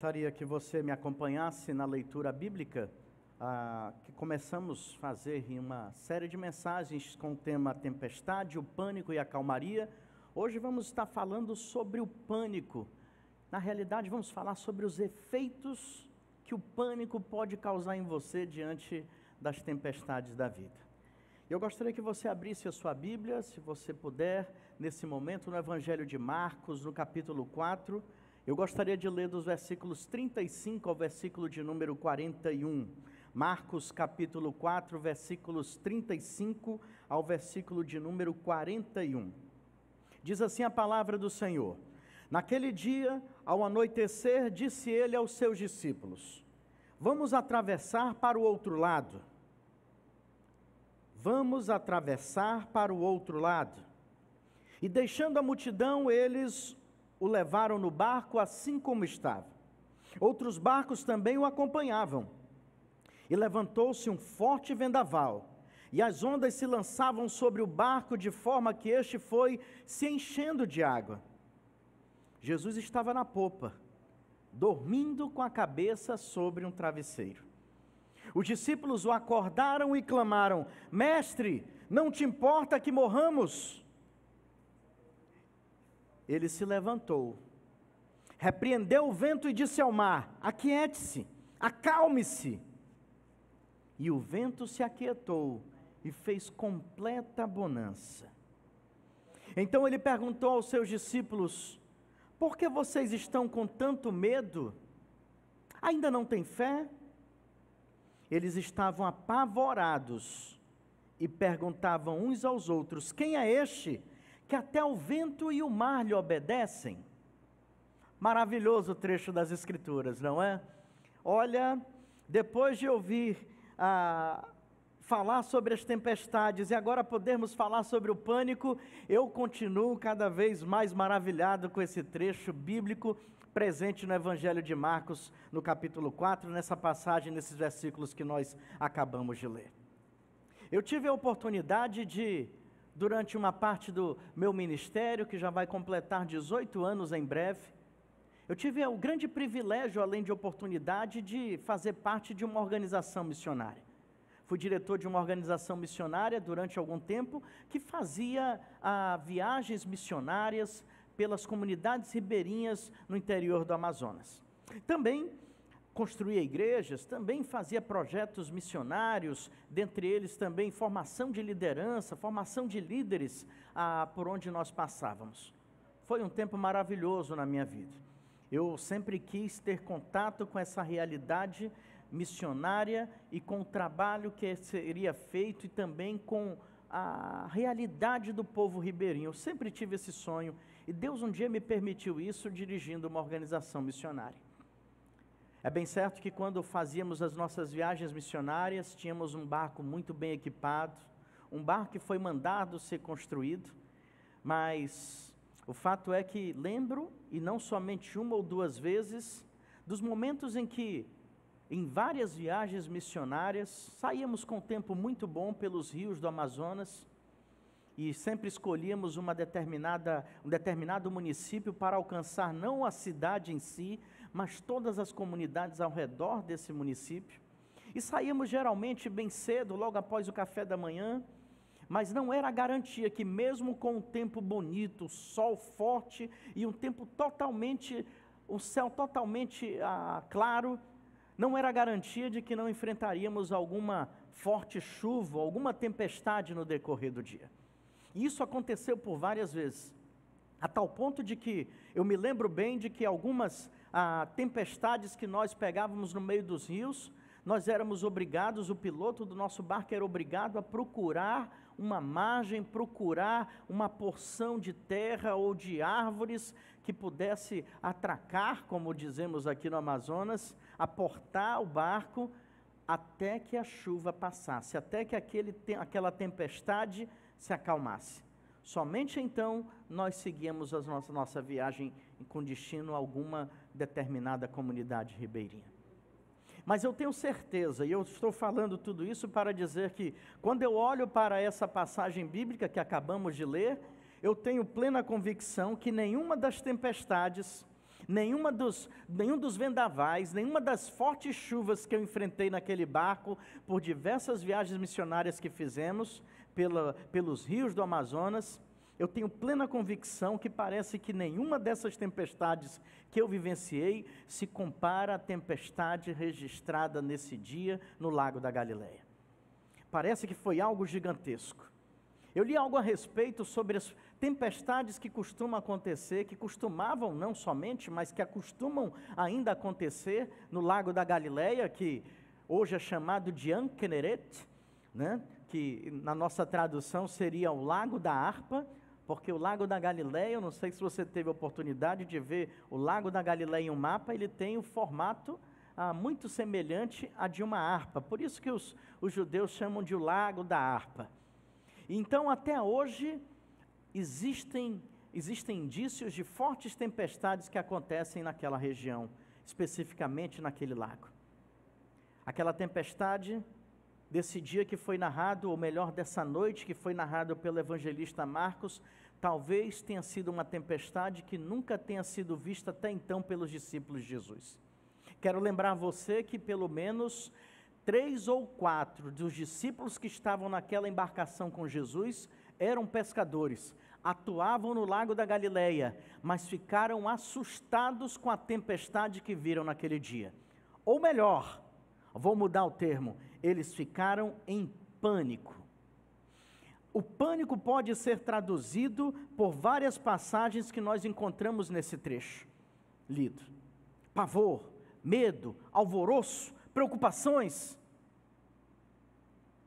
Gostaria que você me acompanhasse na leitura bíblica, que começamos a fazer em uma série de mensagens com o tema Tempestade, o Pânico e a Calmaria. Hoje vamos estar falando sobre o pânico. Na realidade, vamos falar sobre os efeitos que o pânico pode causar em você diante das tempestades da vida. Eu gostaria que você abrisse a sua Bíblia, se você puder, nesse momento, no Evangelho de Marcos, no capítulo 4. Eu gostaria de ler dos versículos 35 ao versículo de número 41. Marcos capítulo 4, versículos 35 ao versículo de número 41. Diz assim a palavra do Senhor: Naquele dia, ao anoitecer, disse ele aos seus discípulos: Vamos atravessar para o outro lado. Vamos atravessar para o outro lado. E deixando a multidão, eles o levaram no barco assim como estava. Outros barcos também o acompanhavam. E levantou-se um forte vendaval, e as ondas se lançavam sobre o barco de forma que este foi se enchendo de água. Jesus estava na popa, dormindo com a cabeça sobre um travesseiro. Os discípulos o acordaram e clamaram: Mestre, não te importa que morramos? Ele se levantou, repreendeu o vento e disse ao mar: Aquiete-se, acalme-se. E o vento se aquietou e fez completa bonança. Então ele perguntou aos seus discípulos: Por que vocês estão com tanto medo? Ainda não têm fé? Eles estavam apavorados e perguntavam uns aos outros: Quem é este que até o vento e o mar lhe obedecem? Maravilhoso trecho das Escrituras, não é? Olha, depois de ouvir falar sobre as tempestades e agora podermos falar sobre o pânico, eu continuo cada vez mais maravilhado com esse trecho bíblico presente no Evangelho de Marcos, no capítulo 4, nessa passagem, nesses versículos que nós acabamos de ler. Eu tive a oportunidade de, durante uma parte do meu ministério, que já vai completar 18 anos em breve, eu tive o grande privilégio, além de oportunidade, de fazer parte de uma organização missionária. Fui diretor de uma organização missionária durante algum tempo, que fazia viagens missionárias pelas comunidades ribeirinhas no interior do Amazonas. Também construía igrejas, também fazia projetos missionários, dentre eles também formação de liderança, formação de líderes por onde nós passávamos. Foi um tempo maravilhoso na minha vida. Eu sempre quis ter contato com essa realidade missionária e com o trabalho que seria feito e também com a realidade do povo ribeirinho. Eu sempre tive esse sonho e Deus um dia me permitiu isso dirigindo uma organização missionária. É bem certo que quando fazíamos as nossas viagens missionárias, tínhamos um barco muito bem equipado, um barco que foi mandado ser construído, mas o fato é que lembro, e não somente uma ou duas vezes, dos momentos em que, em várias viagens missionárias, saíamos com um tempo muito bom pelos rios do Amazonas, e sempre escolhíamos um determinado município para alcançar não a cidade em si, mas todas as comunidades ao redor desse município. E saíamos geralmente bem cedo, logo após o café da manhã, mas não era garantia que mesmo com um tempo bonito, o sol forte e um céu totalmente claro, não era garantia de que não enfrentaríamos alguma forte chuva, alguma tempestade no decorrer do dia. E isso aconteceu por várias vezes, a tal ponto de que eu me lembro bem de que algumas tempestades que nós pegávamos no meio dos rios, nós éramos obrigados, o piloto do nosso barco era obrigado a procurar uma margem, procurar uma porção de terra ou de árvores que pudesse atracar, como dizemos aqui no Amazonas, aportar o barco até que a chuva passasse, até que aquela tempestade se acalmasse. Somente então nós seguíamos a nossa viagem com destino a alguma determinada comunidade ribeirinha. Mas eu tenho certeza, e eu estou falando tudo isso para dizer que, quando eu olho para essa passagem bíblica que acabamos de ler, eu tenho plena convicção que nenhuma das tempestades, nenhum dos vendavais, nenhuma das fortes chuvas que eu enfrentei naquele barco, por diversas viagens missionárias que fizemos pelos rios do Amazonas, eu tenho plena convicção que parece que nenhuma dessas tempestades que eu vivenciei se compara à tempestade registrada nesse dia no Lago da Galileia. Parece que foi algo gigantesco. Eu li algo a respeito sobre as tempestades que costumam acontecer, que costumavam não somente, mas que acostumam ainda acontecer no Lago da Galileia, que hoje é chamado de An Kinneret, né? Que na nossa tradução seria o Lago da Harpa, porque o Lago da Galileia, eu não sei se você teve a oportunidade de ver o Lago da Galileia em um mapa, ele tem o formato muito semelhante a de uma harpa, por isso que os judeus chamam de o Lago da Harpa. Então, até hoje, existem indícios de fortes tempestades que acontecem naquela região, especificamente naquele lago. Aquela tempestade desse dia que foi narrado, ou melhor, dessa noite que foi narrado pelo evangelista Marcos, talvez tenha sido uma tempestade que nunca tenha sido vista até então pelos discípulos de Jesus. Quero lembrar você que pelo menos 3 ou 4 dos discípulos que estavam naquela embarcação com Jesus eram pescadores, atuavam no Lago da Galileia, mas ficaram assustados com a tempestade que viram naquele dia. Ou melhor, vou mudar o termo, eles ficaram em pânico. O pânico pode ser traduzido por várias passagens que nós encontramos nesse trecho lido. Pavor, medo, alvoroço, preocupações.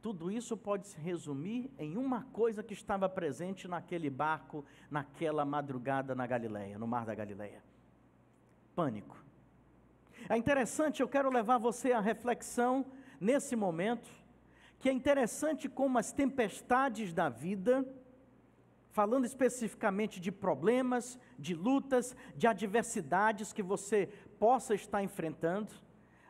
Tudo isso pode se resumir em uma coisa que estava presente naquele barco, naquela madrugada na Galileia, no Mar da Galileia. Pânico. É interessante, eu quero levar você à reflexão nesse momento, que é interessante como as tempestades da vida, falando especificamente de problemas, de lutas, de adversidades que você possa estar enfrentando.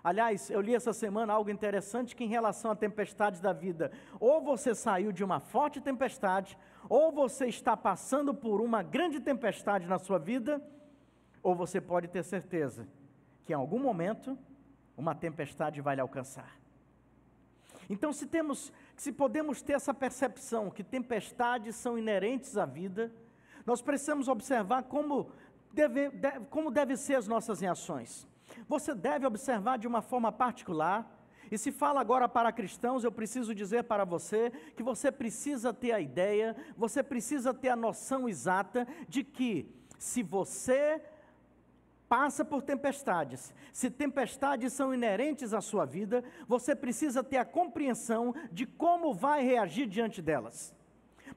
Aliás, eu li essa semana algo interessante que em relação a tempestades da vida, ou você saiu de uma forte tempestade, ou você está passando por uma grande tempestade na sua vida, ou você pode ter certeza que em algum momento uma tempestade vai lhe alcançar. Então, se podemos ter essa percepção que tempestades são inerentes à vida, nós precisamos observar como devem ser as nossas reações. Você deve observar de uma forma particular, e se fala agora para cristãos, eu preciso dizer para você que você precisa ter a ideia, você precisa ter a noção exata de que se você passa por tempestades, se tempestades são inerentes à sua vida, você precisa ter a compreensão de como vai reagir diante delas.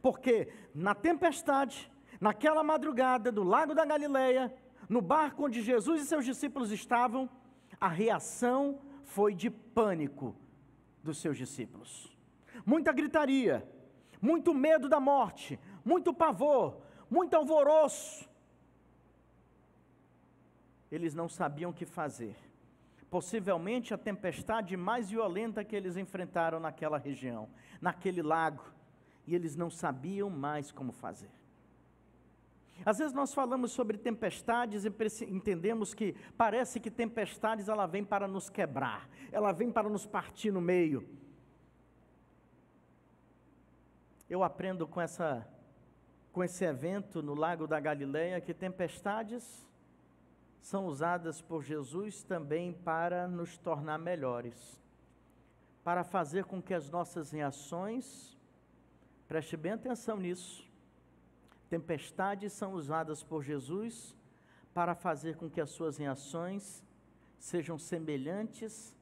Porque na tempestade, naquela madrugada do Lago da Galileia, no barco onde Jesus e seus discípulos estavam, a reação foi de pânico dos seus discípulos. Muita gritaria, muito medo da morte, muito pavor, muito alvoroço. Eles não sabiam o que fazer. Possivelmente a tempestade mais violenta que eles enfrentaram naquela região, naquele lago, e eles não sabiam mais como fazer. Às vezes nós falamos sobre tempestades e entendemos que parece que tempestades ela vem para nos quebrar, ela vem para nos partir no meio. Eu aprendo com esse evento no Lago da Galileia que tempestades são usadas por Jesus também para nos tornar melhores, para fazer com que as nossas reações, preste bem atenção nisso, tempestades são usadas por Jesus para fazer com que as suas reações sejam semelhantes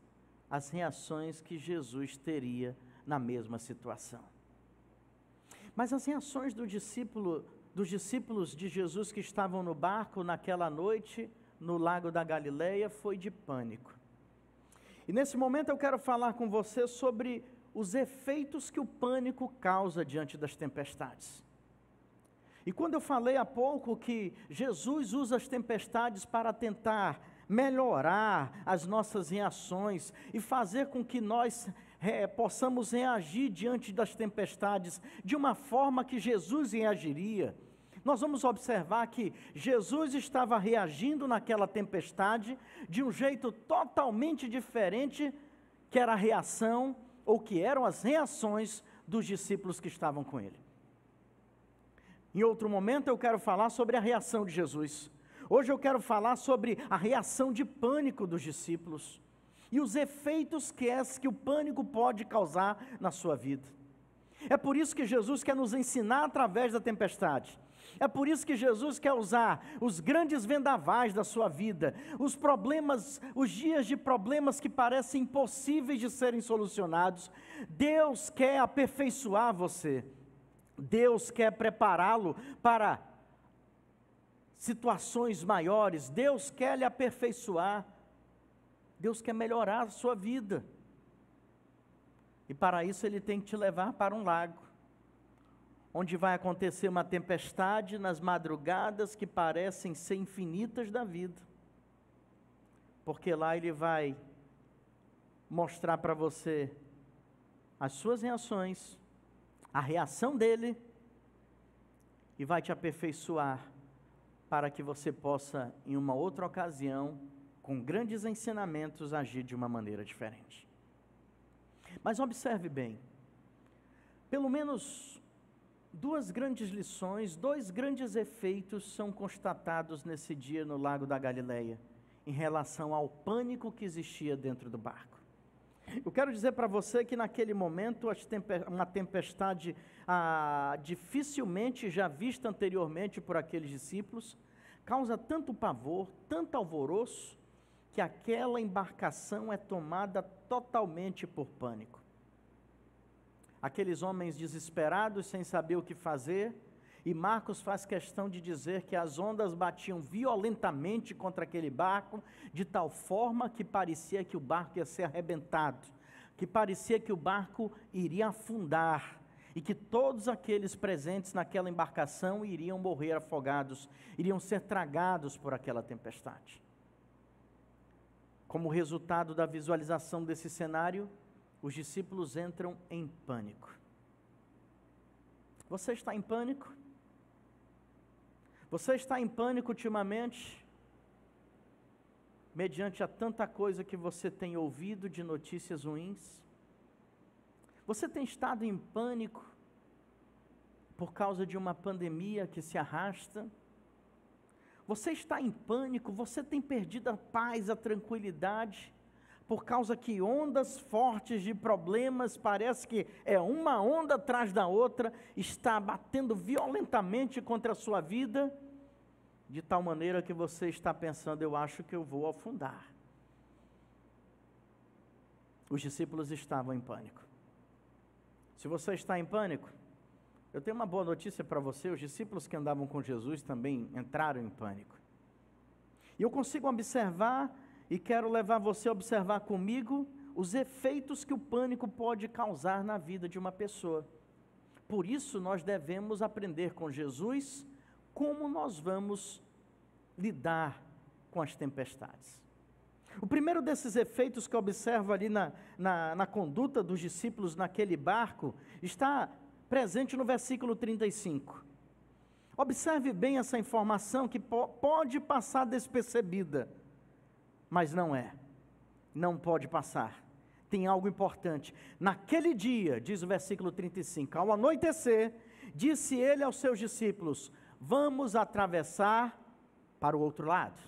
às reações que Jesus teria na mesma situação. Mas as reações dos discípulos de Jesus que estavam no barco naquela noite, no Lago da Galileia, foi de pânico. E nesse momento eu quero falar com você sobre os efeitos que o pânico causa diante das tempestades. E quando eu falei há pouco que Jesus usa as tempestades para tentar melhorar as nossas reações e fazer com que nós possamos reagir diante das tempestades de uma forma que Jesus reagiria, nós vamos observar que Jesus estava reagindo naquela tempestade de um jeito totalmente diferente que era a reação, ou que eram as reações dos discípulos que estavam com ele. Em outro momento eu quero falar sobre a reação de Jesus. Hoje eu quero falar sobre a reação de pânico dos discípulos e os efeitos que o pânico pode causar na sua vida. É por isso que Jesus quer nos ensinar através da tempestade. É por isso que Jesus quer usar os grandes vendavais da sua vida, os problemas, os dias de problemas que parecem impossíveis de serem solucionados. Deus quer aperfeiçoar você. Deus quer prepará-lo para situações maiores. Deus quer lhe aperfeiçoar. Deus quer melhorar a sua vida. E para isso Ele tem que te levar para um lago, onde vai acontecer uma tempestade nas madrugadas que parecem ser infinitas da vida. Porque lá Ele vai mostrar para você as suas reações, a reação dele, e vai te aperfeiçoar para que você possa, em uma outra ocasião, com grandes ensinamentos, agir de uma maneira diferente. Mas observe bem, pelo menos duas grandes lições, dois grandes efeitos são constatados nesse dia no Lago da Galileia, em relação ao pânico que existia dentro do barco. Eu quero dizer para você que naquele momento, uma tempestade dificilmente já vista anteriormente por aqueles discípulos, causa tanto pavor, tanto alvoroço, que aquela embarcação é tomada totalmente por pânico. Aqueles homens desesperados, sem saber o que fazer, e Marcos faz questão de dizer que as ondas batiam violentamente contra aquele barco, de tal forma que parecia que o barco ia ser arrebentado, que parecia que o barco iria afundar, e que todos aqueles presentes naquela embarcação iriam morrer afogados, iriam ser tragados por aquela tempestade. Como resultado da visualização desse cenário, os discípulos entram em pânico. Você está em pânico? Você está em pânico ultimamente? Mediante a tanta coisa que você tem ouvido de notícias ruins? Você tem estado em pânico por causa de uma pandemia que se arrasta? Você está em pânico, você tem perdido a paz, a tranquilidade, por causa que ondas fortes de problemas, parece que é uma onda atrás da outra, está batendo violentamente contra a sua vida, de tal maneira que você está pensando, eu acho que eu vou afundar. Os discípulos estavam em pânico. Se você está em pânico, eu tenho uma boa notícia para você, os discípulos que andavam com Jesus também entraram em pânico. E eu consigo observar, e quero levar você a observar comigo, os efeitos que o pânico pode causar na vida de uma pessoa. Por isso nós devemos aprender com Jesus como nós vamos lidar com as tempestades. O primeiro desses efeitos que eu observo ali na conduta dos discípulos naquele barco, está presente no versículo 35. Observe bem essa informação que pode passar despercebida, mas não é, não pode passar. Tem algo importante. Naquele dia, diz o versículo 35, ao anoitecer, disse ele aos seus discípulos, vamos atravessar para o outro lado.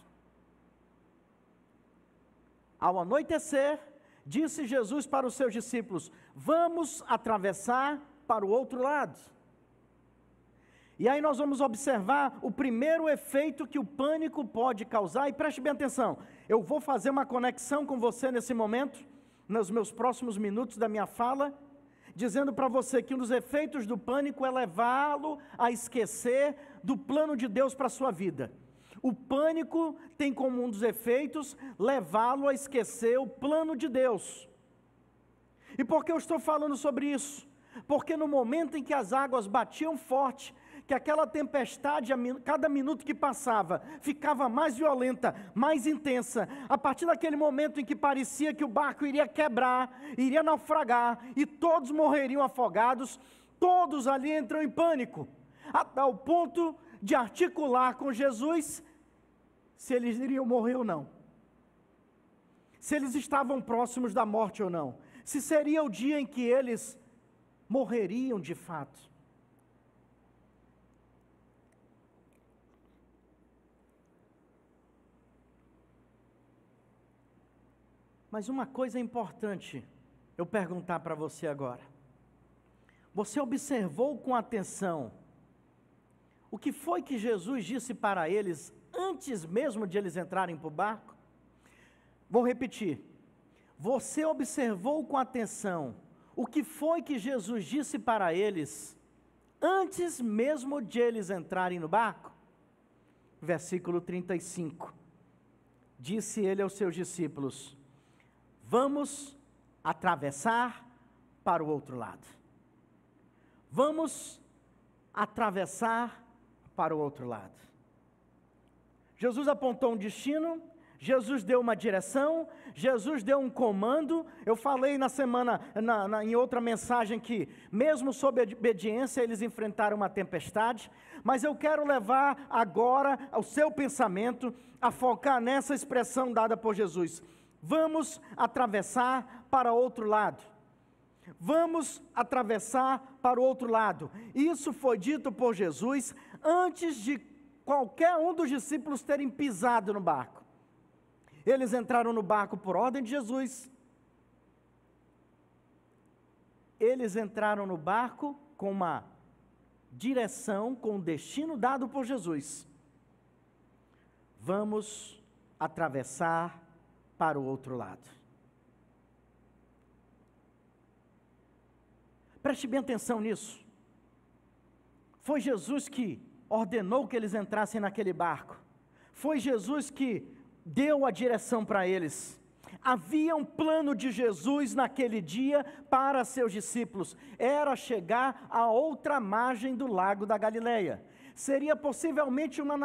Ao anoitecer, disse Jesus para os seus discípulos, vamos atravessar para o outro lado. E aí nós vamos observar o primeiro efeito que o pânico pode causar, e preste bem atenção, eu vou fazer uma conexão com você nesse momento, nos meus próximos minutos da minha fala, dizendo para você que um dos efeitos do pânico é levá-lo a esquecer do plano de Deus para a sua vida. O pânico tem como um dos efeitos levá-lo a esquecer o plano de Deus. E por que eu estou falando sobre isso? Porque no momento em que as águas batiam forte, que aquela tempestade, cada minuto que passava, ficava mais violenta, mais intensa, a partir daquele momento em que parecia que o barco iria quebrar, iria naufragar, e todos morreriam afogados, todos ali entram em pânico, a tal ponto de articular com Jesus se eles iriam morrer ou não, se eles estavam próximos da morte ou não, se seria o dia em que eles morreriam de fato. Mas uma coisa importante eu perguntar para você agora. Você observou com atenção o que foi que Jesus disse para eles antes mesmo de eles entrarem para o barco? Vou repetir. Você observou com atenção o que foi que Jesus disse para eles antes mesmo de eles entrarem no barco? Versículo 35. Disse ele aos seus discípulos: vamos atravessar para o outro lado. Vamos atravessar para o outro lado. Jesus apontou um destino, Jesus deu uma direção, Jesus deu um comando. Eu falei na semana, em outra mensagem, que mesmo sob obediência eles enfrentaram uma tempestade, mas eu quero levar agora o seu pensamento a focar nessa expressão dada por Jesus: vamos atravessar para o outro lado. Vamos atravessar para o outro lado. Isso foi dito por Jesus antes de qualquer um dos discípulos terem pisado no barco. Eles entraram no barco por ordem de Jesus. Eles entraram no barco com uma direção, com um destino dado por Jesus. Vamos atravessar para o outro lado. Preste bem atenção nisso. Foi Jesus que ordenou que eles entrassem naquele barco. Foi Jesus que deu a direção para eles. Havia um plano de Jesus naquele dia para seus discípulos. Era chegar à outra margem do lago da Galileia. Seria possivelmente uma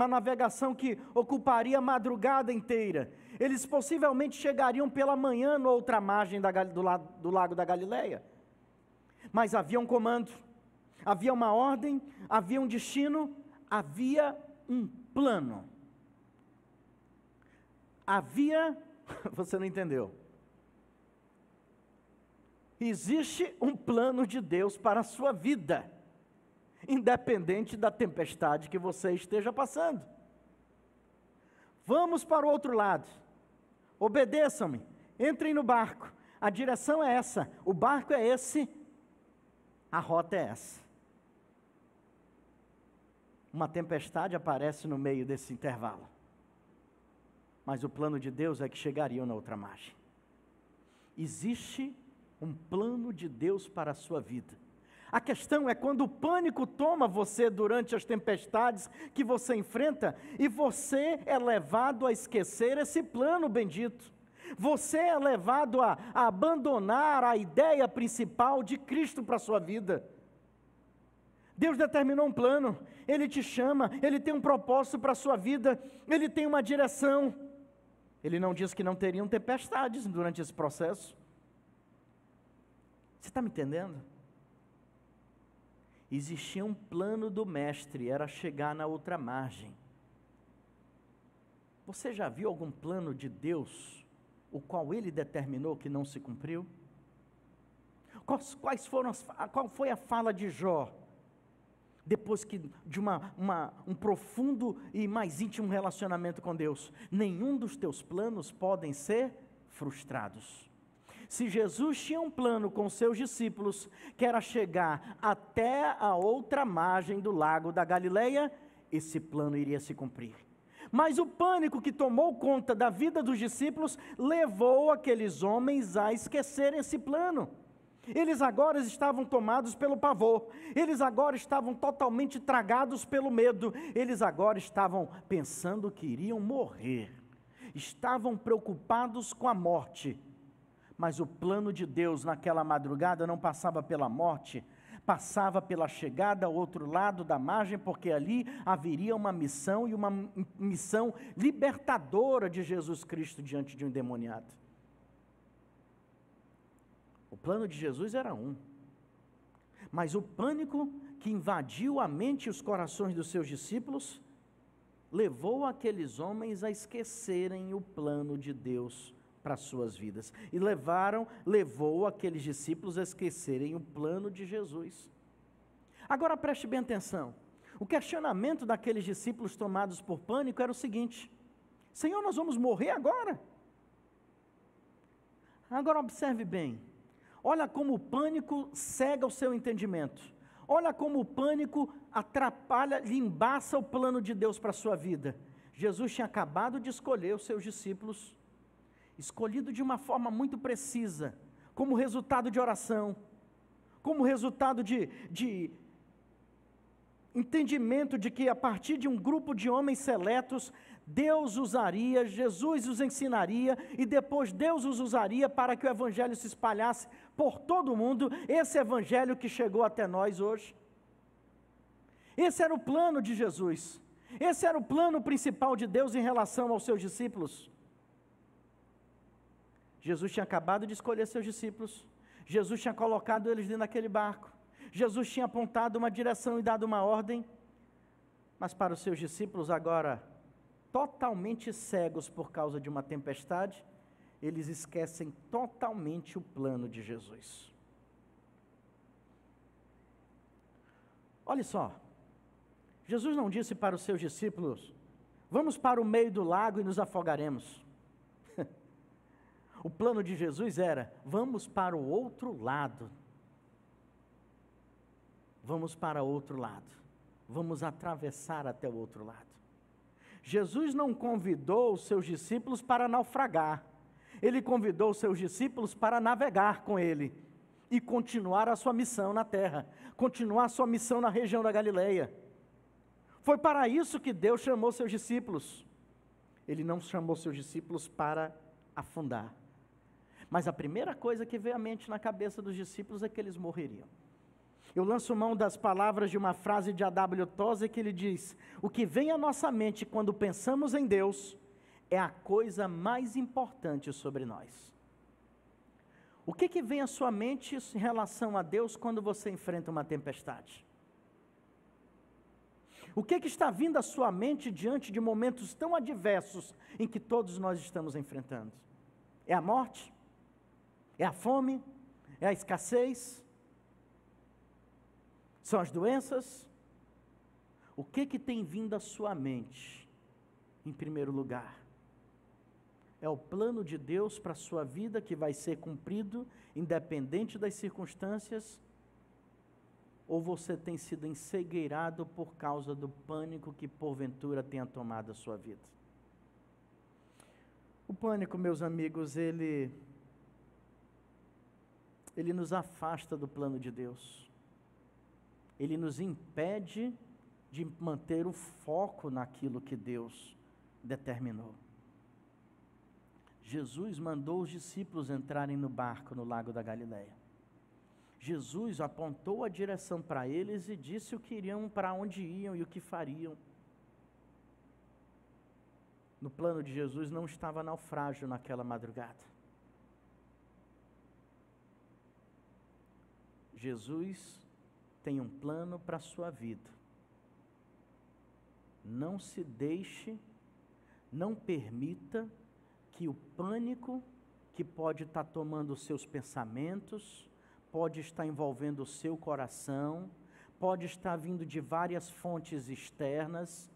navegação que ocuparia a madrugada inteira. Eles possivelmente chegariam pela manhã na outra margem do lago da Galileia. Mas havia um comando, havia uma ordem, havia um destino, havia um plano. Você não entendeu? Existe um plano de Deus para a sua vida, independente da tempestade que você esteja passando. Vamos para o outro lado. Obedeçam-me, entrem no barco. A direção é essa, o barco é esse, a rota é essa. Uma tempestade aparece no meio desse intervalo. Mas o plano de Deus é que chegariam na outra margem. Existe um plano de Deus para a sua vida. A questão é quando o pânico toma você durante as tempestades que você enfrenta, e você é levado a esquecer esse plano bendito. Você é levado a abandonar a ideia principal de Cristo para a sua vida. Deus determinou um plano, Ele te chama, Ele tem um propósito para a sua vida, Ele tem uma direção. Ele não disse que não teriam tempestades durante esse processo. Você está me entendendo? Existia um plano do mestre, era chegar na outra margem. Você já viu algum plano de Deus, o qual Ele determinou que não se cumpriu? Qual foi a fala de Jó? Depois de um profundo e mais íntimo relacionamento com Deus: nenhum dos teus planos podem ser frustrados. Se Jesus tinha um plano com seus discípulos, que era chegar até a outra margem do lago da Galileia, esse plano iria se cumprir. Mas o pânico que tomou conta da vida dos discípulos levou aqueles homens a esquecerem esse plano. Eles agora estavam tomados pelo pavor, eles agora estavam totalmente tragados pelo medo, eles agora estavam pensando que iriam morrer, estavam preocupados com a morte. Mas o plano de Deus naquela madrugada não passava pela morte, passava pela chegada ao outro lado da margem, porque ali haveria uma missão, e uma missão libertadora de Jesus Cristo diante de um endemoniado. O plano de Jesus era um, mas o pânico que invadiu a mente e os corações dos seus discípulos, levou aqueles homens a esquecerem o plano de Deus para as suas vidas. E levou aqueles discípulos a esquecerem o plano de Jesus. Agora preste bem atenção. O questionamento daqueles discípulos tomados por pânico era o seguinte: Senhor, nós vamos morrer agora? Agora observe bem. Olha como o pânico cega o seu entendimento. Olha como o pânico atrapalha, lhe embaça o plano de Deus para a sua vida. Jesus tinha acabado de escolher os seus discípulos, escolhido de uma forma muito precisa, como resultado de oração, como resultado de entendimento de que a partir de um grupo de homens seletos, Deus usaria, Jesus os ensinaria, e depois Deus os usaria para que o Evangelho se espalhasse por todo o mundo, esse Evangelho que chegou até nós hoje. Esse era o plano de Jesus, esse era o plano principal de Deus em relação aos seus discípulos. Jesus tinha acabado de escolher seus discípulos, Jesus tinha colocado eles dentro daquele barco, Jesus tinha apontado uma direção e dado uma ordem, mas para os seus discípulos agora, totalmente cegos por causa de uma tempestade, eles esquecem totalmente o plano de Jesus. Olha só, Jesus não disse para os seus discípulos: vamos para o meio do lago e nos afogaremos. O plano de Jesus era: vamos para o outro lado. Vamos para o outro lado. Vamos atravessar até o outro lado. Jesus não convidou os seus discípulos para naufragar. Ele convidou os seus discípulos para navegar com ele e continuar a sua missão na terra, continuar a sua missão na região da Galileia. Foi para isso que Deus chamou seus discípulos. Ele não chamou seus discípulos para afundar. Mas a primeira coisa que veio à mente na cabeça dos discípulos é que eles morreriam. Eu lanço mão das palavras de uma frase de A.W. Tozer que ele diz: o que vem à nossa mente quando pensamos em Deus é a coisa mais importante sobre nós. O que vem à sua mente em relação a Deus quando você enfrenta uma tempestade? O que está vindo à sua mente diante de momentos tão adversos em que todos nós estamos enfrentando? É a morte? É a fome? É a escassez? São as doenças? O que tem vindo à sua mente, em primeiro lugar? É o plano de Deus para a sua vida que vai ser cumprido, independente das circunstâncias? Ou você tem sido encegueirado por causa do pânico que porventura tenha tomado a sua vida? O pânico, meus amigos, ele nos afasta do plano de Deus. Ele nos impede de manter o foco naquilo que Deus determinou. Jesus mandou os discípulos entrarem no barco no lago da Galileia. Jesus apontou a direção para eles e disse o que iriam, para onde iam e o que fariam. No plano de Jesus não estava naufrágio naquela madrugada. Jesus tem um plano para a sua vida. Não se deixe, não permita que o pânico que pode estar tomando os seus pensamentos, pode estar envolvendo o seu coração, pode estar vindo de várias fontes externas,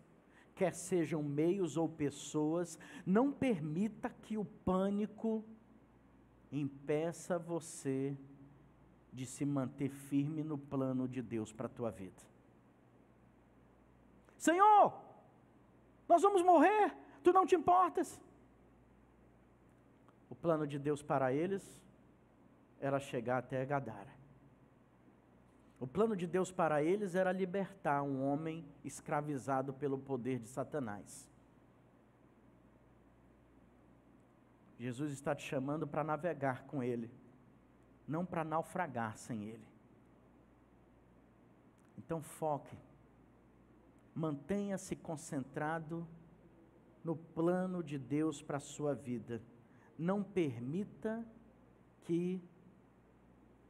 quer sejam meios ou pessoas, não permita que o pânico impeça você de se manter firme no plano de Deus para a tua vida. Senhor, nós vamos morrer, tu não te importas. O plano de Deus para eles era chegar até Gadara. O plano de Deus para eles era libertar um homem escravizado pelo poder de Satanás. Jesus está te chamando para navegar com Ele, não para naufragar sem Ele. Então foque, mantenha-se concentrado no plano de Deus para a sua vida. Não permita que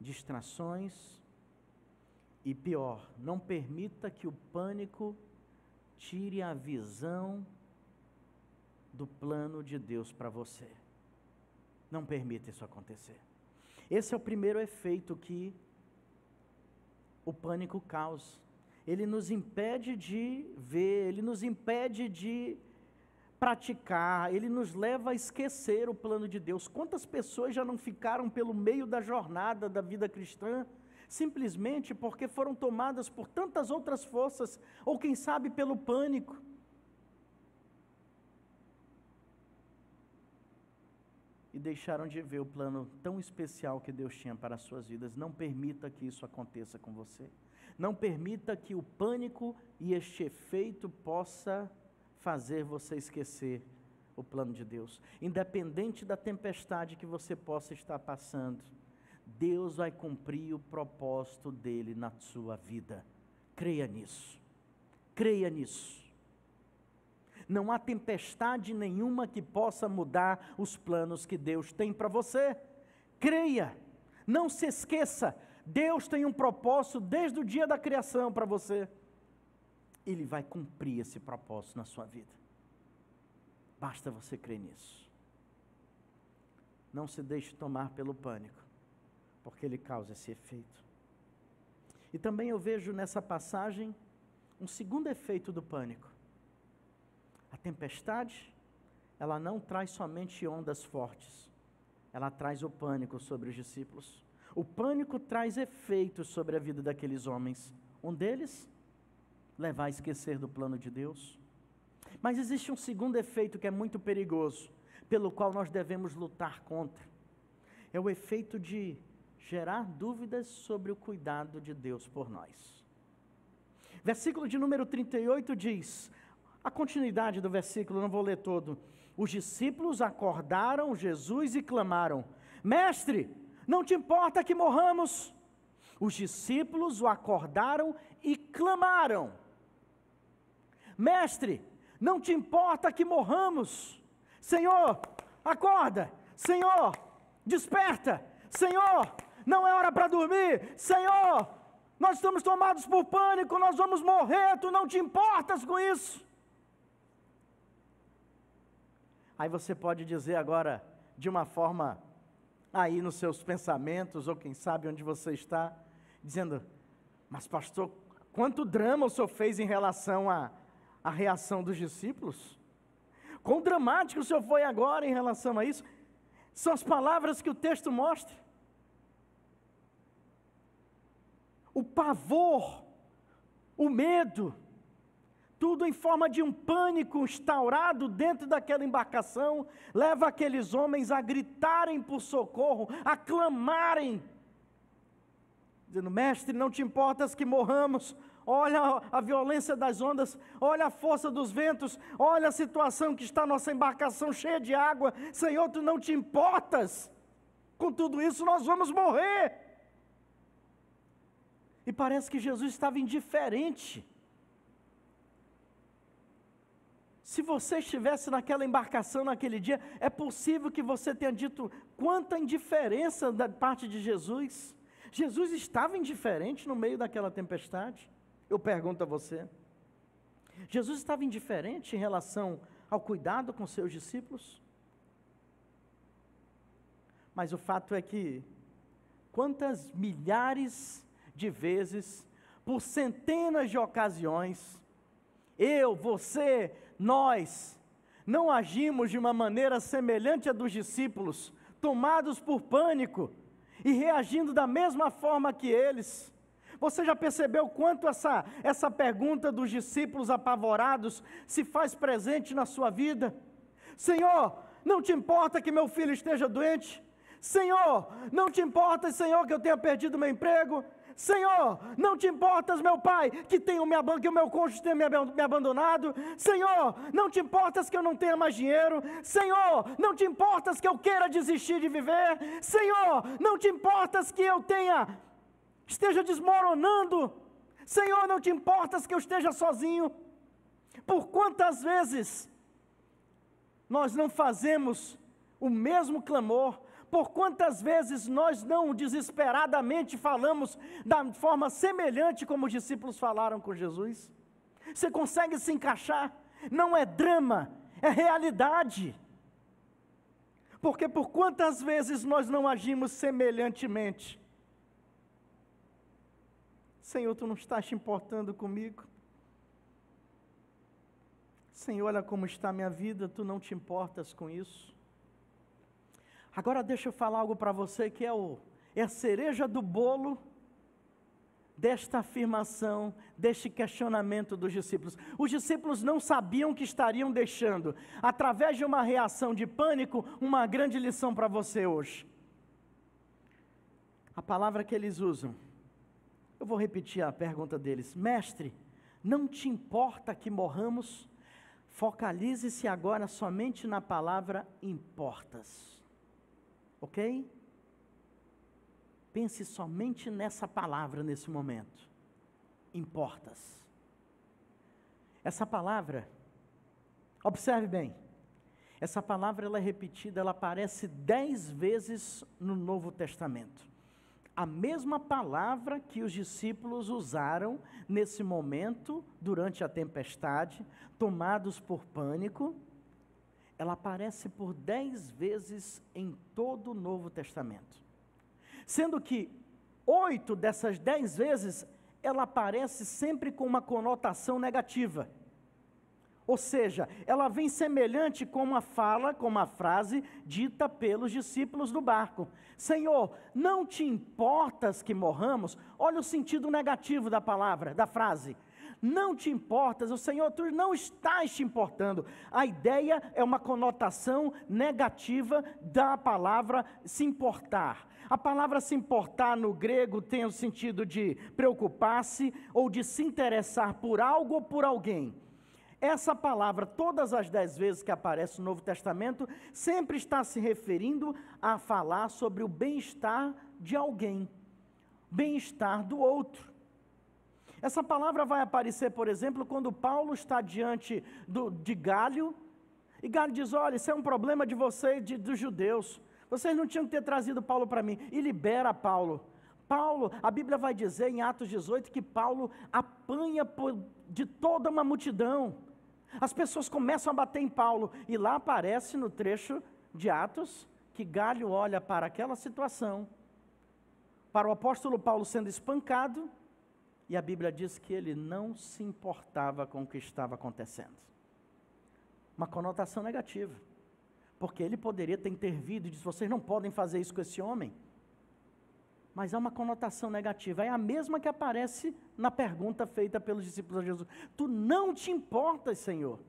distrações, E pior, não permita que o pânico tire a visão do plano de Deus para você. Não permita isso acontecer. Esse é o primeiro efeito que o pânico causa. Ele nos impede de ver, ele nos impede de praticar, ele nos leva a esquecer o plano de Deus. Quantas pessoas já não ficaram pelo meio da jornada da vida cristã, simplesmente porque foram tomadas por tantas outras forças, ou quem sabe pelo pânico. E deixaram de ver o plano tão especial que Deus tinha para as suas vidas. Não permita que isso aconteça com você. Não permita que o pânico e este efeito possa fazer você esquecer o plano de Deus. Independente da tempestade que você possa estar passando, Deus vai cumprir o propósito dele na sua vida. Creia nisso. Creia nisso. Não há tempestade nenhuma que possa mudar os planos que Deus tem para você. Creia. Não se esqueça. Deus tem um propósito desde o dia da criação para você. Ele vai cumprir esse propósito na sua vida. Basta você crer nisso. Não se deixe tomar pelo pânico, porque ele causa esse efeito. E também eu vejo nessa passagem um segundo efeito do pânico. A tempestade, ela não traz somente ondas fortes, ela traz o pânico sobre os discípulos. O pânico traz efeitos sobre a vida daqueles homens. Um deles, levar a esquecer do plano de Deus. Mas existe um segundo efeito que é muito perigoso, pelo qual nós devemos lutar contra. É o efeito de gerar dúvidas sobre o cuidado de Deus por nós. Versículo de número 38 diz, a continuidade do versículo, não vou ler todo. Os discípulos acordaram Jesus e clamaram, Mestre, não te importa que morramos? Os discípulos o acordaram e clamaram, Mestre, não te importa que morramos? Senhor, acorda! Senhor, desperta! Senhor, não é hora para dormir! Senhor, nós estamos tomados por pânico, nós vamos morrer, tu não te importas com isso? Aí você pode dizer agora, de uma forma, aí nos seus pensamentos, ou quem sabe onde você está, dizendo, mas pastor, quanto drama o senhor fez em relação à reação dos discípulos? Quão dramático o senhor foi agora em relação a isso? São as palavras que o texto mostra. O pavor, o medo, tudo em forma de um pânico instaurado dentro daquela embarcação, leva aqueles homens a gritarem por socorro, a clamarem, dizendo, mestre, não te importas que morramos? Olha a violência das ondas, olha a força dos ventos, olha a situação que está nossa embarcação cheia de água, Senhor, tu não te importas? Com tudo isso nós vamos morrer. E parece que Jesus estava indiferente. Se você estivesse naquela embarcação naquele dia, é possível que você tenha dito quanta indiferença da parte de Jesus. Jesus estava indiferente no meio daquela tempestade? Eu pergunto a você. Jesus estava indiferente em relação ao cuidado com seus discípulos? Mas o fato é que, quantas milhares de vezes, por centenas de ocasiões, eu, você, nós, não agimos de uma maneira semelhante à dos discípulos, tomados por pânico e reagindo da mesma forma que eles. Você já percebeu quanto essa pergunta dos discípulos apavorados se faz presente na sua vida? Senhor, não te importa que meu filho esteja doente? Senhor, não te importa, Senhor, que eu tenha perdido meu emprego? Senhor, não te importas, meu pai, que o meu cônjuge tenha me abandonado? Senhor, não te importas que eu não tenha mais dinheiro? Senhor, não te importas que eu queira desistir de viver? Senhor, não te importas que eu esteja desmoronando? Senhor, não te importas que eu esteja sozinho? Por quantas vezes nós não fazemos o mesmo clamor. Por quantas vezes nós não desesperadamente falamos da forma semelhante como os discípulos falaram com Jesus? Você consegue se encaixar? Não é drama, é realidade. Porque por quantas vezes nós não agimos semelhantemente? Senhor, Tu não estás te importando comigo? Senhor, olha como está a minha vida, Tu não te importas com isso? Agora deixa eu falar algo para você que é a cereja do bolo desta afirmação, deste questionamento dos discípulos. Os discípulos não sabiam que estariam deixando, através de uma reação de pânico, uma grande lição para você hoje. A palavra que eles usam, eu vou repetir a pergunta deles: Mestre, não te importa que morramos? Focalize-se agora somente na palavra importas. Ok? Pense somente nessa palavra nesse momento. Importas. Essa palavra, observe bem, essa palavra ela é repetida, ela aparece 10 vezes no Novo Testamento. A mesma palavra que os discípulos usaram nesse momento, durante a tempestade, tomados por pânico, ela aparece por 10 vezes em todo o Novo Testamento. Sendo que 8 dessas 10 vezes, ela aparece sempre com uma conotação negativa. Ou seja, ela vem semelhante com uma fala, com uma frase dita pelos discípulos do barco. Senhor, não te importas que morramos? Olha o sentido negativo da palavra, da frase. Não te importas, o Senhor, Tu não estás te importando. A ideia é uma conotação negativa da palavra se importar. A palavra se importar no grego tem o sentido de preocupar-se ou de se interessar por algo ou por alguém. Essa palavra, todas as 10 vezes que aparece no Novo Testamento, sempre está se referindo a falar sobre o bem-estar de alguém, bem-estar do outro. Essa palavra vai aparecer, por exemplo, quando Paulo está diante de Gálio, e Gálio diz: olha, isso é um problema de vocês, dos judeus, vocês não tinham que ter trazido Paulo para mim, e libera Paulo. Paulo, a Bíblia vai dizer em Atos 18 que Paulo apanha de toda uma multidão, as pessoas começam a bater em Paulo, e lá aparece no trecho de Atos, que Gálio olha para aquela situação, para o apóstolo Paulo sendo espancado, e a Bíblia diz que ele não se importava com o que estava acontecendo. Uma conotação negativa. Porque ele poderia ter intervido e disse: vocês não podem fazer isso com esse homem. Mas há uma conotação negativa. É a mesma que aparece na pergunta feita pelos discípulos de Jesus. Tu não te importas, Senhor?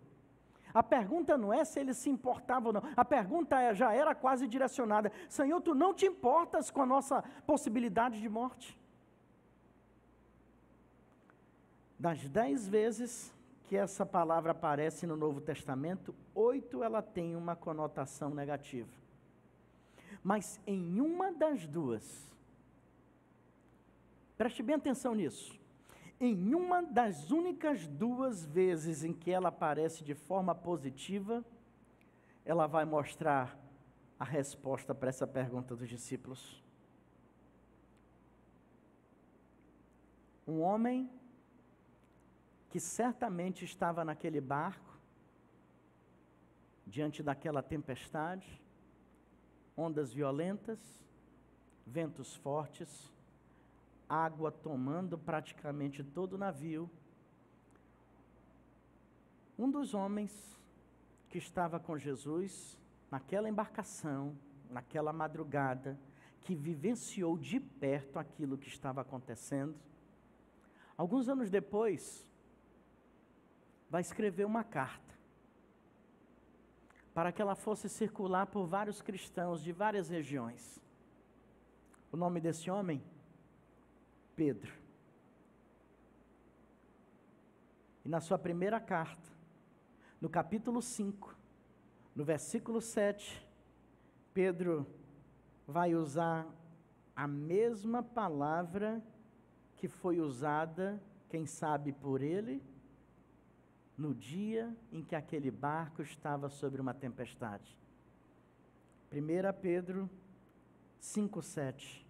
A pergunta não é se ele se importava ou não. A pergunta já era quase direcionada: Senhor, Tu não te importas com a nossa possibilidade de morte? Das 10 vezes que essa palavra aparece no Novo Testamento, 8 ela tem uma conotação negativa. Mas em uma das duas, preste bem atenção nisso, em uma das únicas 2 vezes em que ela aparece de forma positiva, ela vai mostrar a resposta para essa pergunta dos discípulos. Um homem que certamente estava naquele barco, diante daquela tempestade, ondas violentas, ventos fortes, água tomando praticamente todo o navio. Um dos homens que estava com Jesus, naquela embarcação, naquela madrugada, que vivenciou de perto aquilo que estava acontecendo, alguns anos depois, vai escrever uma carta, para que ela fosse circular por vários cristãos de várias regiões. O nome desse homem? Pedro. E na sua primeira carta, no capítulo 5, no versículo 7, Pedro vai usar a mesma palavra que foi usada, quem sabe por ele, no dia em que aquele barco estava sobre uma tempestade. 1 Pedro 5,7.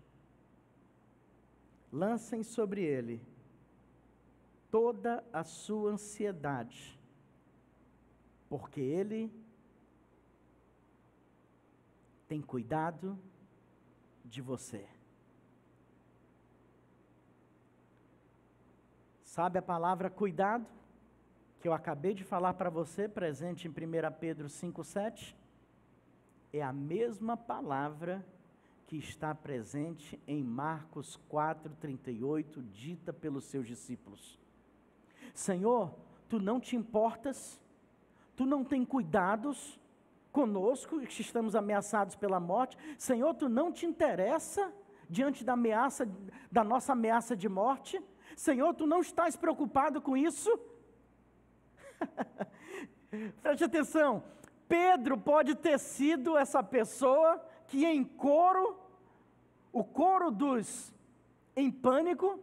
Lancem sobre ele toda a sua ansiedade, porque ele tem cuidado de você. Sabe a palavra cuidado, que eu acabei de falar para você, presente em 1 Pedro 5,7? É a mesma palavra que está presente em Marcos 4,38, dita pelos seus discípulos. Senhor, tu não te importas, tu não tem cuidados conosco, que estamos ameaçados pela morte. Senhor, tu não te interessa diante da ameaça, da nossa ameaça de morte. Senhor, tu não estás preocupado com isso? Preste atenção, Pedro pode ter sido essa pessoa que em coro, o coro dos em pânico,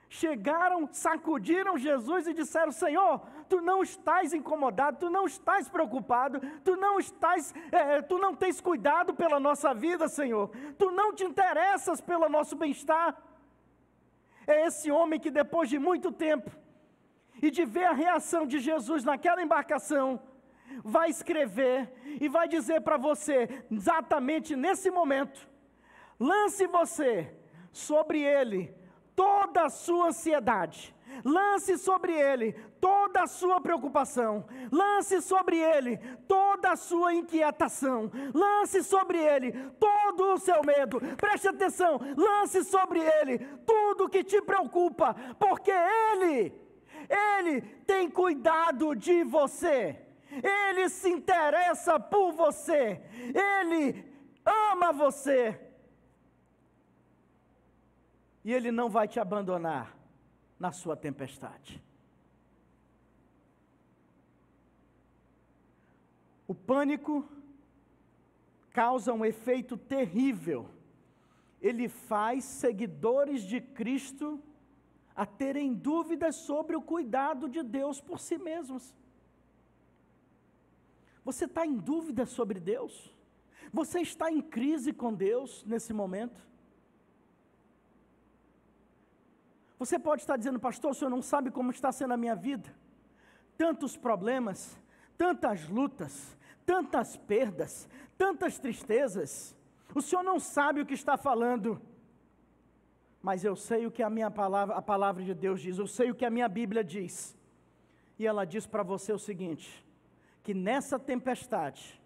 chegaram, sacudiram Jesus e disseram: Senhor, tu não estás incomodado, tu não estás preocupado, tu não tens cuidado pela nossa vida, Senhor, tu não te interessas pelo nosso bem-estar. É esse homem que depois de muito tempo, e de ver a reação de Jesus naquela embarcação, vai escrever e vai dizer para você, exatamente nesse momento: lance você sobre ele toda a sua ansiedade, lance sobre ele toda a sua preocupação, lance sobre ele toda a sua inquietação, lance sobre ele todo o seu medo. Preste atenção, lance sobre ele tudo que te preocupa, porque ele tem cuidado de você, ele se interessa por você, ele ama você, e ele não vai te abandonar na sua tempestade. O pânico causa um efeito terrível. Ele faz seguidores de Cristo a terem dúvidas sobre o cuidado de Deus por si mesmos. Você está em dúvida sobre Deus? Você está em crise com Deus nesse momento? Você pode estar dizendo: pastor, o senhor não sabe como está sendo a minha vida? Tantos problemas, tantas lutas, tantas perdas, tantas tristezas. O senhor não sabe o que está falando. Mas eu sei o que a palavra de Deus diz, eu sei o que a minha Bíblia diz. E ela diz para você o seguinte: que nessa tempestade,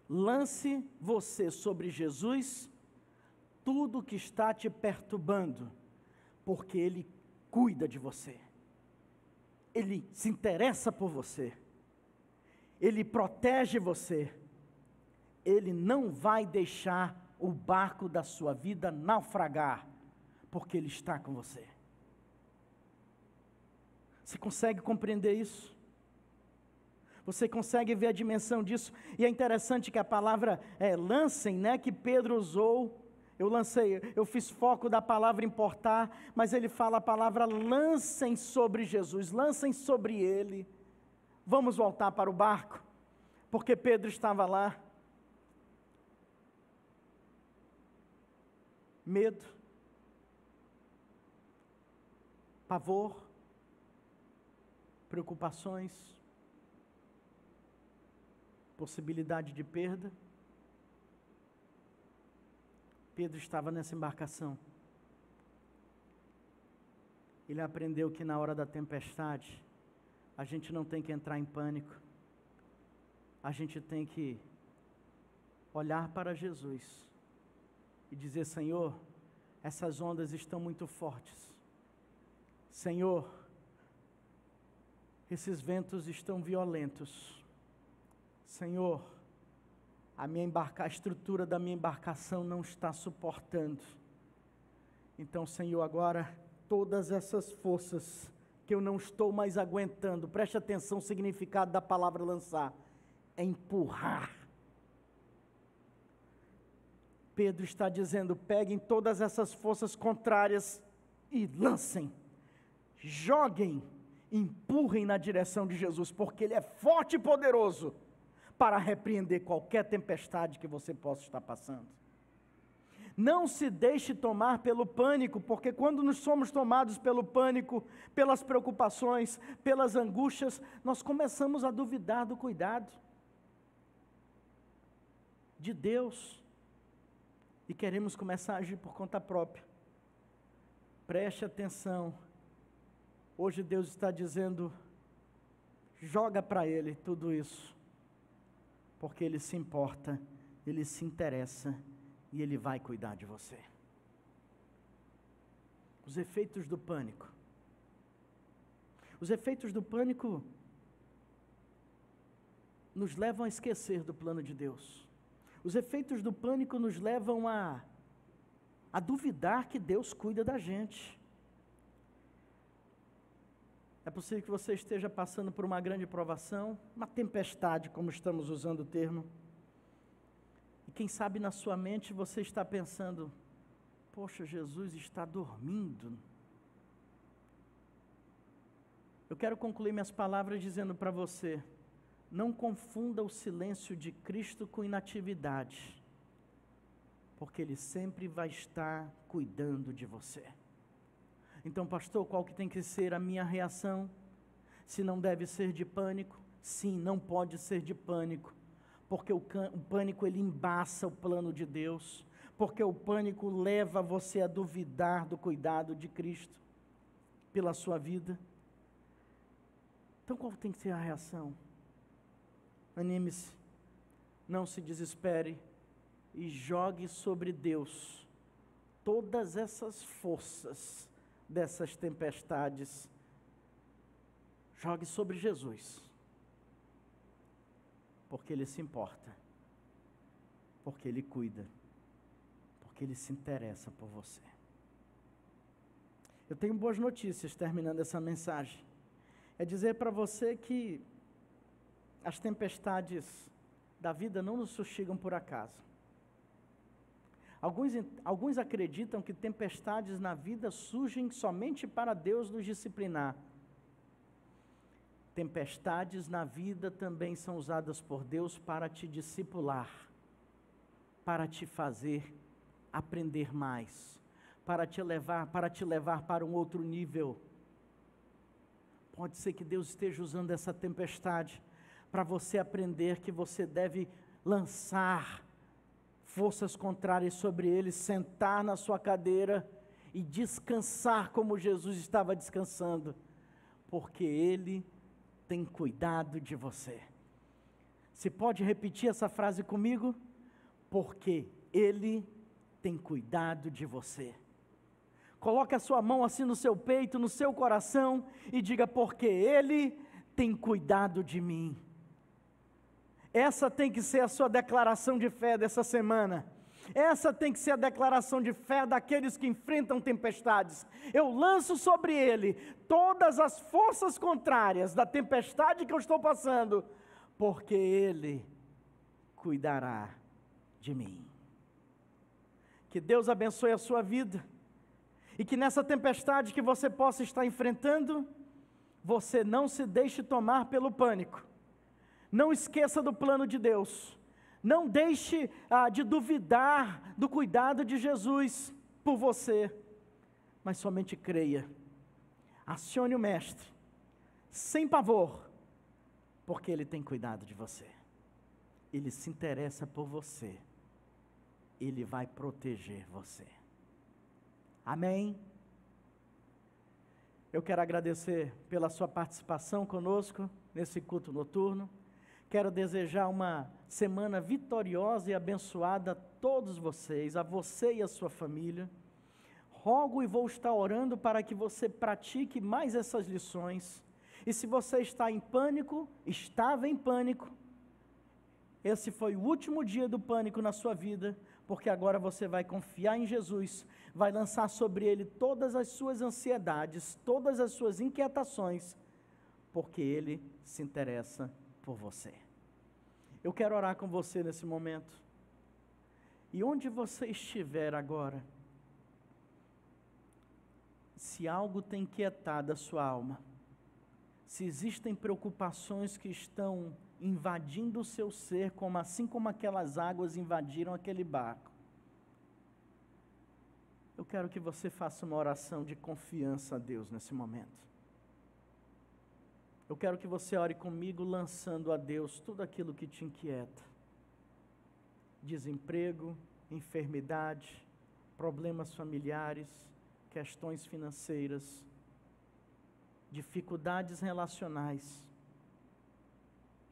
lance você sobre Jesus tudo que está te perturbando, porque Ele cuida de você, Ele se interessa por você, Ele protege você, Ele não vai deixar o barco da sua vida naufragar, porque Ele está com você. Você consegue compreender isso? Você consegue ver a dimensão disso? E é interessante que a palavra lancem, né, que Pedro usou, eu fiz foco da palavra importar, mas ele fala a palavra lancem sobre Jesus, lancem sobre ele. Vamos voltar para o barco, porque Pedro estava lá. Medo, pavor, preocupações, possibilidade de perda. Pedro estava nessa embarcação. Ele aprendeu que na hora da tempestade, a gente não tem que entrar em pânico. A gente tem que olhar para Jesus e dizer: Senhor, essas ondas estão muito fortes. Senhor, esses ventos estão violentos. Senhor, a estrutura da minha embarcação não está suportando. Então, Senhor, agora, todas essas forças que eu não estou mais aguentando, preste atenção o significado da palavra lançar, é empurrar. Pedro está dizendo: peguem todas essas forças contrárias e lancem, joguem, empurrem na direção de Jesus, porque Ele é forte e poderoso para repreender qualquer tempestade que você possa estar passando. Não se deixe tomar pelo pânico, porque quando nós somos tomados pelo pânico, pelas preocupações, pelas angústias, nós começamos a duvidar do cuidado de Deus e queremos começar a agir por conta própria. Preste atenção, hoje Deus está dizendo, joga para Ele tudo isso, porque Ele se importa, Ele se interessa e Ele vai cuidar de você. Os efeitos do pânico. Os efeitos do pânico nos levam a esquecer do plano de Deus. Os efeitos do pânico nos levam a duvidar que Deus cuida da gente. É possível que você esteja passando por uma grande provação, uma tempestade, como estamos usando o termo. E quem sabe na sua mente você está pensando, poxa, Jesus está dormindo. Eu quero concluir minhas palavras dizendo para você, não confunda o silêncio de Cristo com inatividade, porque Ele sempre vai estar cuidando de você. Então, pastor, qual que tem que ser a minha reação? Se não deve ser de pânico? Sim, não pode ser de pânico, porque o pânico ele embaça o plano de Deus, porque o pânico leva você a duvidar do cuidado de Cristo pela sua vida. Então, qual tem que ser a reação? Anime-se, não se desespere e jogue sobre Deus todas essas forças dessas tempestades. Jogue sobre Jesus, porque Ele se importa, porque Ele cuida, porque Ele se interessa por você. Eu tenho boas notícias terminando essa mensagem. É dizer para você que as tempestades da vida não nos suscitam por acaso. Alguns acreditam que tempestades na vida surgem somente para Deus nos disciplinar. Tempestades na vida também são usadas por Deus para te discipular, para te fazer aprender mais, para te levar para um outro nível. Pode ser que Deus esteja usando essa tempestade para você aprender que você deve lançar forças contrárias sobre ele, sentar na sua cadeira e descansar como Jesus estava descansando, porque Ele tem cuidado de você. Você pode repetir essa frase comigo? Porque Ele tem cuidado de você. Coloque a sua mão assim no seu peito, no seu coração e diga, porque Ele tem cuidado de mim. Essa tem que ser a sua declaração de fé dessa semana. Essa tem que ser a declaração de fé daqueles que enfrentam tempestades. Eu lanço sobre ele todas as forças contrárias da tempestade que eu estou passando, porque ele cuidará de mim. Que Deus abençoe a sua vida e que nessa tempestade que você possa estar enfrentando, você não se deixe tomar pelo pânico. Não esqueça do plano de Deus. Não deixe de duvidar do cuidado de Jesus por você. Mas somente creia. Acione o Mestre, sem pavor, porque Ele tem cuidado de você. Ele se interessa por você. Ele vai proteger você. Amém? Eu quero agradecer pela sua participação conosco nesse culto noturno. Quero desejar uma semana vitoriosa e abençoada a todos vocês, a você e a sua família. Rogo e vou estar orando para que você pratique mais essas lições. E se você está em pânico, estava em pânico, esse foi o último dia do pânico na sua vida, porque agora você vai confiar em Jesus, vai lançar sobre Ele todas as suas ansiedades, todas as suas inquietações, porque Ele se interessa por você. Eu quero orar com você nesse momento. E onde você estiver agora, se algo tem inquietado a sua alma, se existem preocupações que estão invadindo o seu ser, assim como aquelas águas invadiram aquele barco. Eu quero que você faça uma oração de confiança a Deus nesse momento. Eu quero que você ore comigo, lançando a Deus tudo aquilo que te inquieta. Desemprego, enfermidade, problemas familiares, questões financeiras, dificuldades relacionais,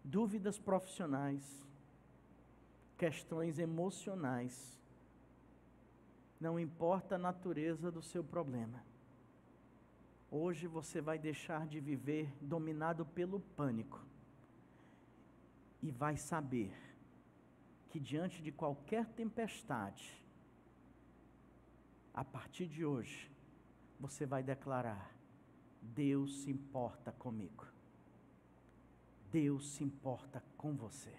dúvidas profissionais, questões emocionais. Não importa a natureza do seu problema. Hoje você vai deixar de viver dominado pelo pânico e vai saber que diante de qualquer tempestade, a partir de hoje, você vai declarar: Deus se importa comigo. Deus se importa com você.